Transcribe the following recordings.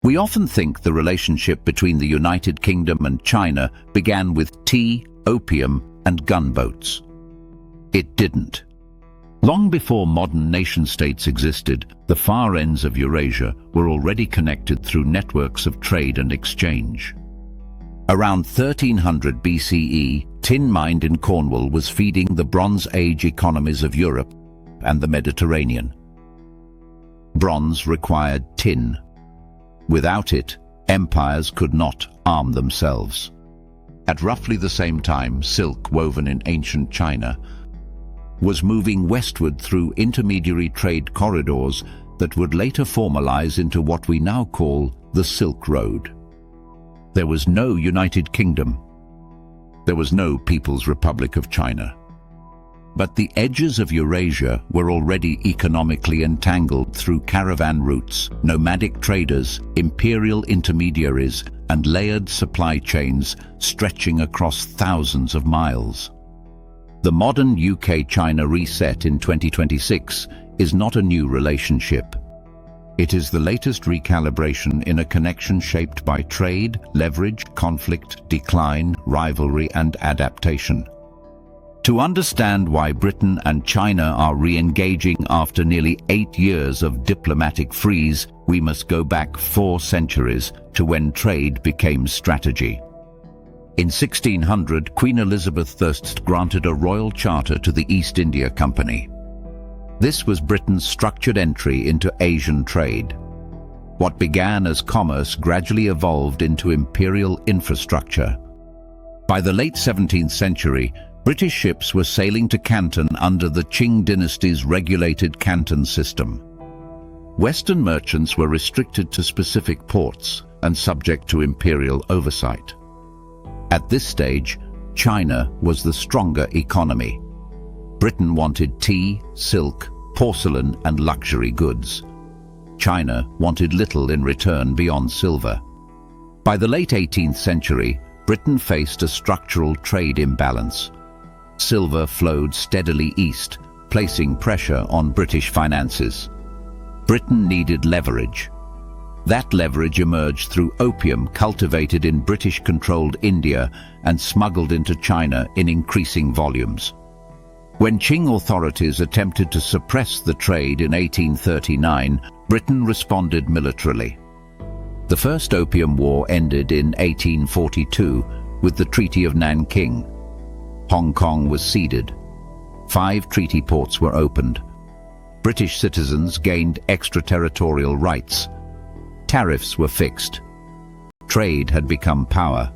We often think the relationship between the United Kingdom and China began with tea, opium, and gunboats. It didn't. Long before modern nation-states existed, the far ends of Eurasia were already connected through networks of trade and exchange. Around 1300 BCE, tin mined in Cornwall was feeding the Bronze Age economies of Europe and the Mediterranean. Bronze required tin. Without it, empires could not arm themselves. At roughly the same time, silk woven in ancient China was moving westward through intermediary trade corridors that would later formalize into what we now call the Silk Road. There was no United Kingdom. There was no People's Republic of China. But the edges of Eurasia were already economically entangled through caravan routes, nomadic traders, imperial intermediaries, and layered supply chains stretching across thousands of miles. The modern UK-China reset in 2026 is not a new relationship. It is the latest recalibration in a connection shaped by trade, leverage, conflict, decline, rivalry, and adaptation. To understand why Britain and China are re-engaging after nearly 8 years of diplomatic freeze, we must go back 4 centuries to when trade became strategy. In 1600, Queen Elizabeth I granted a royal charter to the East India Company. This was Britain's structured entry into Asian trade. What began as commerce gradually evolved into imperial infrastructure. By the late 17th century, British ships were sailing to Canton under the Qing dynasty's regulated Canton system. Western merchants were restricted to specific ports and subject to imperial oversight. At this stage, China was the stronger economy. Britain wanted tea, silk, porcelain, and luxury goods. China wanted little in return beyond silver. By the late 18th century, Britain faced a structural trade imbalance. Silver flowed steadily east, placing pressure on British finances. Britain needed leverage. That leverage emerged through opium cultivated in British-controlled India and smuggled into China in increasing volumes. When Qing authorities attempted to suppress the trade in 1839, Britain responded militarily. The First Opium War ended in 1842 with the Treaty of Nanking. Hong Kong was ceded. 5 treaty ports were opened. British citizens gained extraterritorial rights. Tariffs were fixed. Trade had become power.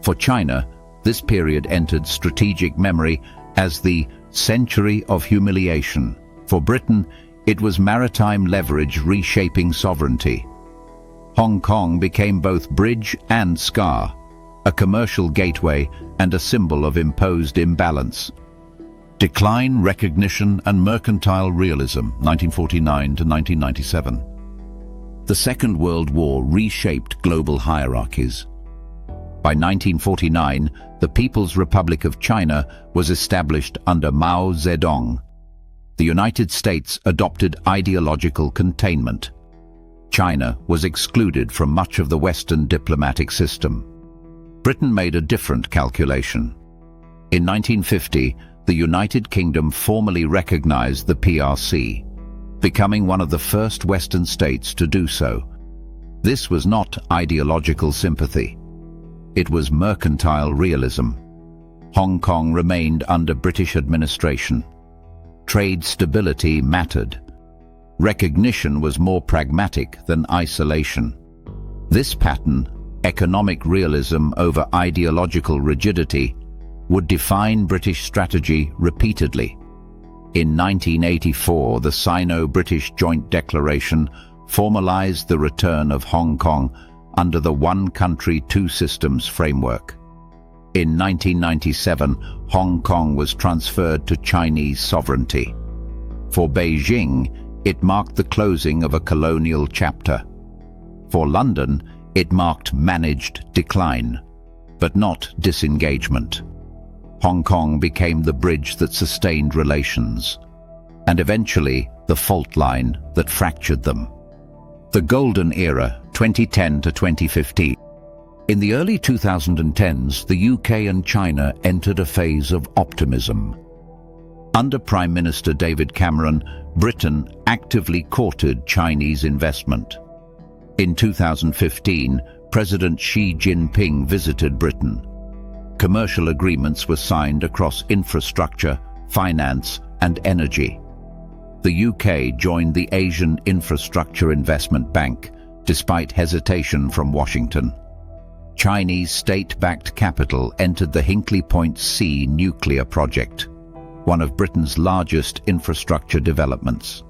For China, this period entered strategic memory as the century of humiliation. For Britain, it was maritime leverage reshaping sovereignty. Hong Kong became both bridge and scar, a commercial gateway and a symbol of imposed imbalance. Decline, recognition, and mercantile realism, 1949 to 1997. The Second World War reshaped global hierarchies. By 1949, the People's Republic of China was established under Mao Zedong. The United States adopted ideological containment. China was excluded from much of the Western diplomatic system. Britain made a different calculation. In 1950, the United Kingdom formally recognized the PRC, becoming one of the first Western states to do so. This was not ideological sympathy. It was mercantile realism. Hong Kong remained under British administration. Trade stability mattered. Recognition was more pragmatic than isolation. This pattern, economic realism over ideological rigidity, would define British strategy repeatedly. In 1984, the Sino-British Joint Declaration formalized the return of Hong Kong under the One Country, Two Systems framework. In 1997, Hong Kong was transferred to Chinese sovereignty. For Beijing, it marked the closing of a colonial chapter. For London, it marked managed decline, but not disengagement. Hong Kong became the bridge that sustained relations, and eventually the fault line that fractured them. The Golden Era, 2010 to 2015. In the early 2010s, the UK and China entered a phase of optimism. Under Prime Minister David Cameron, Britain actively courted Chinese investment. In 2015, President Xi Jinping visited Britain. Commercial agreements were signed across infrastructure, finance, and energy. The UK joined the Asian Infrastructure Investment Bank, despite hesitation from Washington. Chinese state-backed capital entered the Hinkley Point C nuclear project, one of Britain's largest infrastructure developments.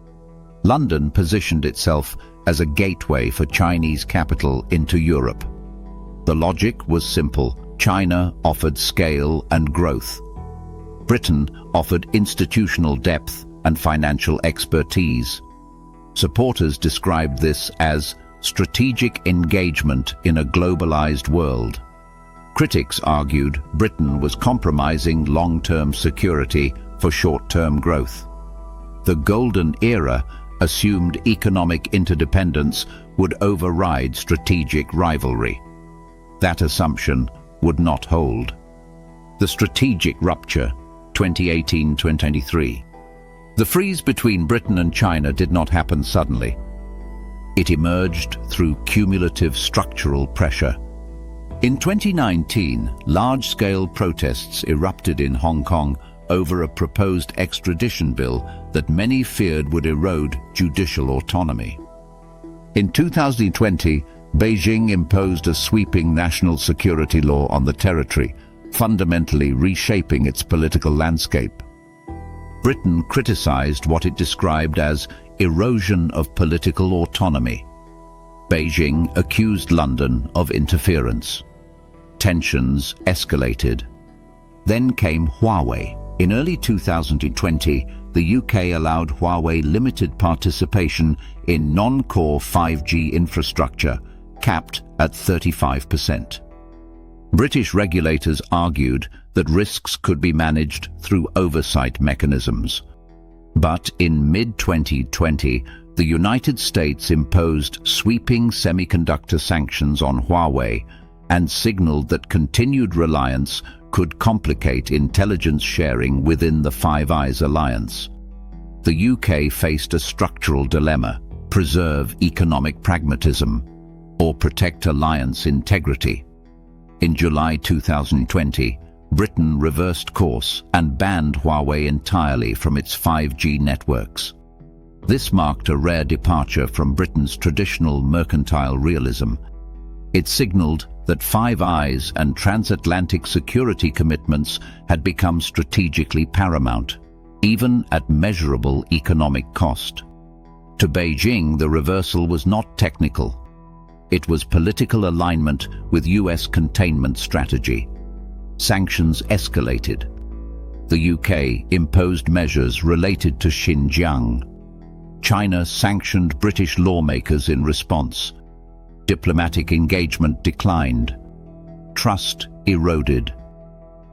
London positioned itself as a gateway for Chinese capital into Europe. The logic was simple. China offered scale and growth. Britain offered institutional depth and financial expertise. Supporters described this as strategic engagement in a globalized world. Critics argued Britain was compromising long-term security for short-term growth. The Golden Era assumed economic interdependence would override strategic rivalry. That assumption would not hold. The strategic rupture, 2018-2023. The freeze between Britain and China did not happen suddenly. It emerged through cumulative structural pressure. In 2019, large-scale protests erupted in Hong Kong over a proposed extradition bill that many feared would erode judicial autonomy. In 2020, Beijing imposed a sweeping national security law on the territory, fundamentally reshaping its political landscape. Britain criticized what it described as erosion of political autonomy. Beijing accused London of interference. Tensions escalated. Then came Huawei. In early 2020, the UK allowed Huawei limited participation in non-core 5G infrastructure, capped at 35%. British regulators argued that risks could be managed through oversight mechanisms. But in mid-2020, the United States imposed sweeping semiconductor sanctions on Huawei and signaled that continued reliance could complicate intelligence sharing within the Five Eyes alliance. The UK faced a structural dilemma: preserve economic pragmatism or protect alliance integrity. In July 2020, Britain reversed course and banned Huawei entirely from its 5G networks. This marked a rare departure from Britain's traditional mercantile realism. It signaled that Five Eyes and transatlantic security commitments had become strategically paramount, even at measurable economic cost. To Beijing, the reversal was not technical. It was political alignment with US containment strategy. Sanctions escalated. The UK imposed measures related to Xinjiang. China sanctioned British lawmakers in response. Diplomatic engagement declined. Trust eroded.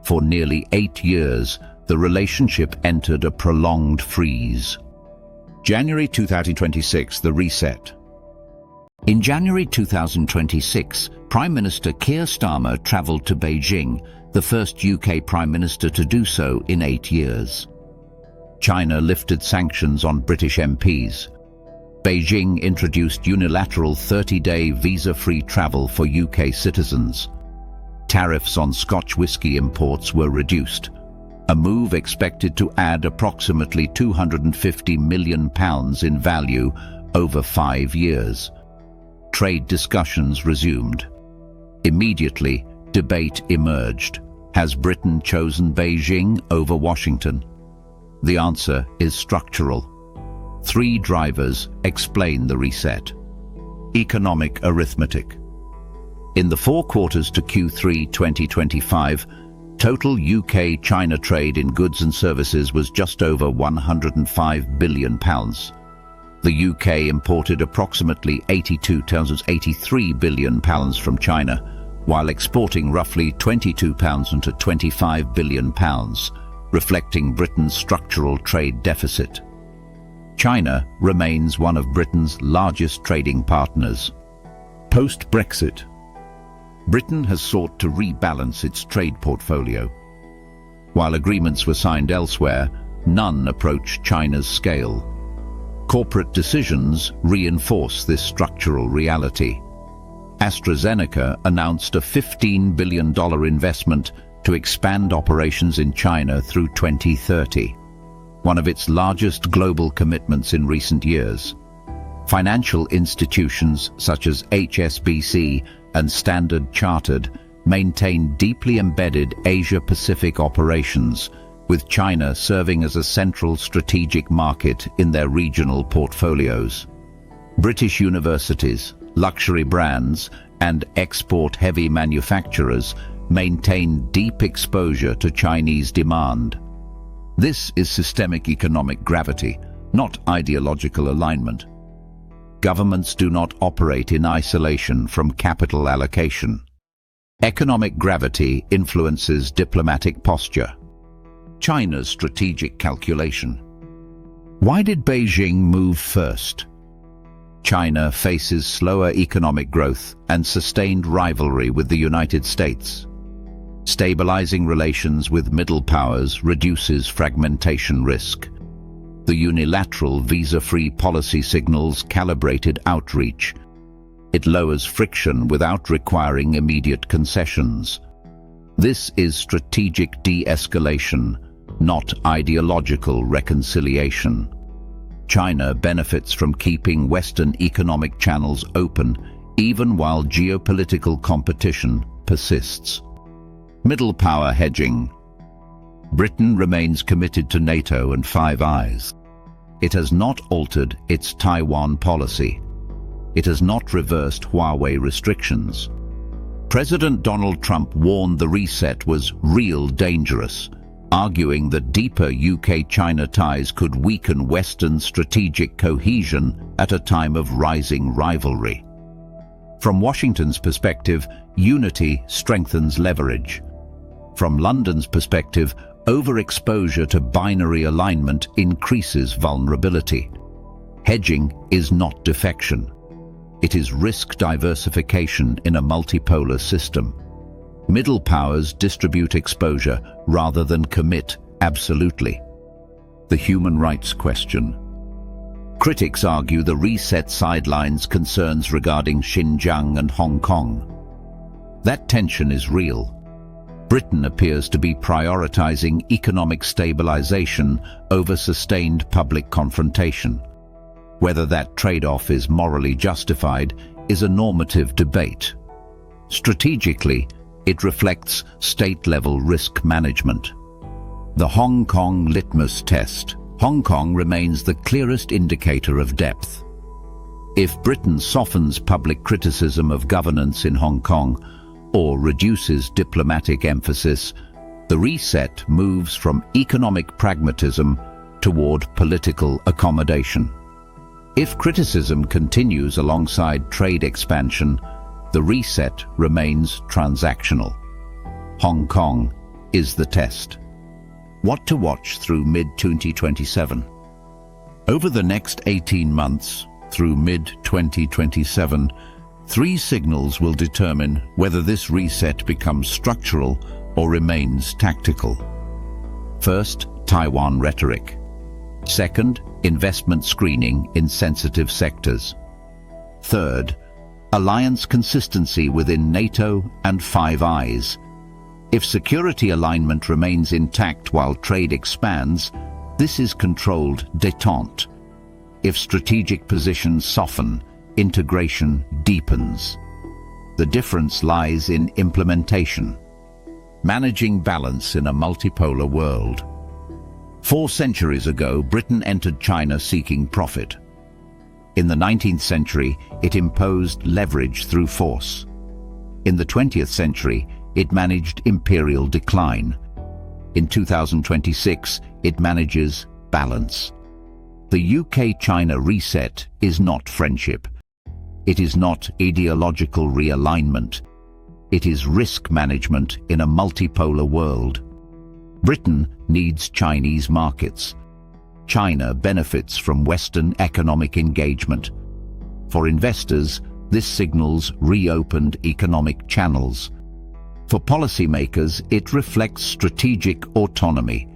For nearly 8 years, the relationship entered a prolonged freeze. January 2026, the reset. In January 2026, Prime Minister Keir Starmer travelled to Beijing, the first UK Prime Minister to do so in 8 years. China lifted sanctions on British MPs. Beijing introduced unilateral 30-day visa-free travel for UK citizens. Tariffs on Scotch whisky imports were reduced, a move expected to add approximately £250 million in value over 5 years. Trade discussions resumed. Immediately, debate emerged. Has Britain chosen Beijing over Washington? The answer is structural. 3 drivers explain the reset. Economic arithmetic. In the 4 quarters to Q3 2025, total UK-China trade in goods and services was just over £105 billion. The UK imported approximately £83 billion from China, while exporting roughly £22 to £25 billion, reflecting Britain's structural trade deficit. China remains one of Britain's largest trading partners. Post-Brexit, Britain has sought to rebalance its trade portfolio. While agreements were signed elsewhere, none approach China's scale. Corporate decisions reinforce this structural reality. AstraZeneca announced a $15 billion investment to expand operations in China through 2030, one of its largest global commitments in recent years. Financial institutions such as HSBC and Standard Chartered maintain deeply embedded Asia-Pacific operations, with China serving as a central strategic market in their regional portfolios. British universities, luxury brands, and export-heavy manufacturers maintain deep exposure to Chinese demand. This is systemic economic gravity, not ideological alignment. Governments do not operate in isolation from capital allocation. Economic gravity influences diplomatic posture. China's strategic calculation. Why did Beijing move first? China faces slower economic growth and sustained rivalry with the United States. Stabilizing relations with middle powers reduces fragmentation risk. The unilateral visa-free policy signals calibrated outreach. It lowers friction without requiring immediate concessions. This is strategic de-escalation, not ideological reconciliation. China benefits from keeping Western economic channels open, even while geopolitical competition persists. Middle power hedging. Britain remains committed to NATO and Five Eyes. It has not altered its Taiwan policy. It has not reversed Huawei restrictions. President Donald Trump warned the reset was real dangerous, arguing that deeper UK-China ties could weaken Western strategic cohesion at a time of rising rivalry. From Washington's perspective, unity strengthens leverage. From London's perspective, overexposure to binary alignment increases vulnerability. Hedging is not defection. It is risk diversification in a multipolar system. Middle powers distribute exposure rather than commit absolutely. The human rights question. Critics argue the reset sidelines concerns regarding Xinjiang and Hong Kong. That tension is real. Britain appears to be prioritizing economic stabilization over sustained public confrontation. Whether that trade-off is morally justified is a normative debate. Strategically, it reflects state-level risk management. The Hong Kong litmus test. Hong Kong remains the clearest indicator of depth. If Britain softens public criticism of governance in Hong Kong or reduces diplomatic emphasis, the reset moves from economic pragmatism toward political accommodation. If criticism continues alongside trade expansion, the reset remains transactional. Hong Kong is the test. What to watch through mid-2027? Over the next 18 months, through mid-2027, three signals will determine whether this reset becomes structural or remains tactical. First, Taiwan rhetoric. Second, investment screening in sensitive sectors. Third, alliance consistency within NATO and Five Eyes. If security alignment remains intact while trade expands, this is controlled détente. If strategic positions soften, integration deepens. The difference lies in implementation. Managing balance in a multipolar world. 4 centuries ago, Britain entered China seeking profit. In the 19th century, it imposed leverage through force. In the 20th century, it managed imperial decline. In 2026, it manages balance. The UK-China reset is not friendship. It is not ideological realignment. It is risk management in a multipolar world. Britain needs Chinese markets. China benefits from Western economic engagement. For investors, This signals reopened economic channels. For policymakers, it reflects strategic autonomy.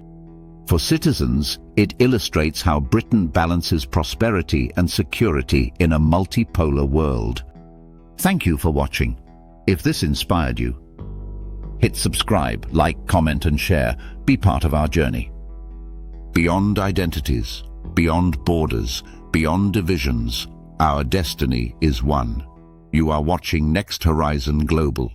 For citizens, it illustrates how Britain balances prosperity and security in a multipolar world. Thank you for watching. If this inspired you, hit subscribe, like, comment and share. Be part of our journey. Beyond identities, beyond borders, beyond divisions, our destiny is one. You are watching Next Horizon Global.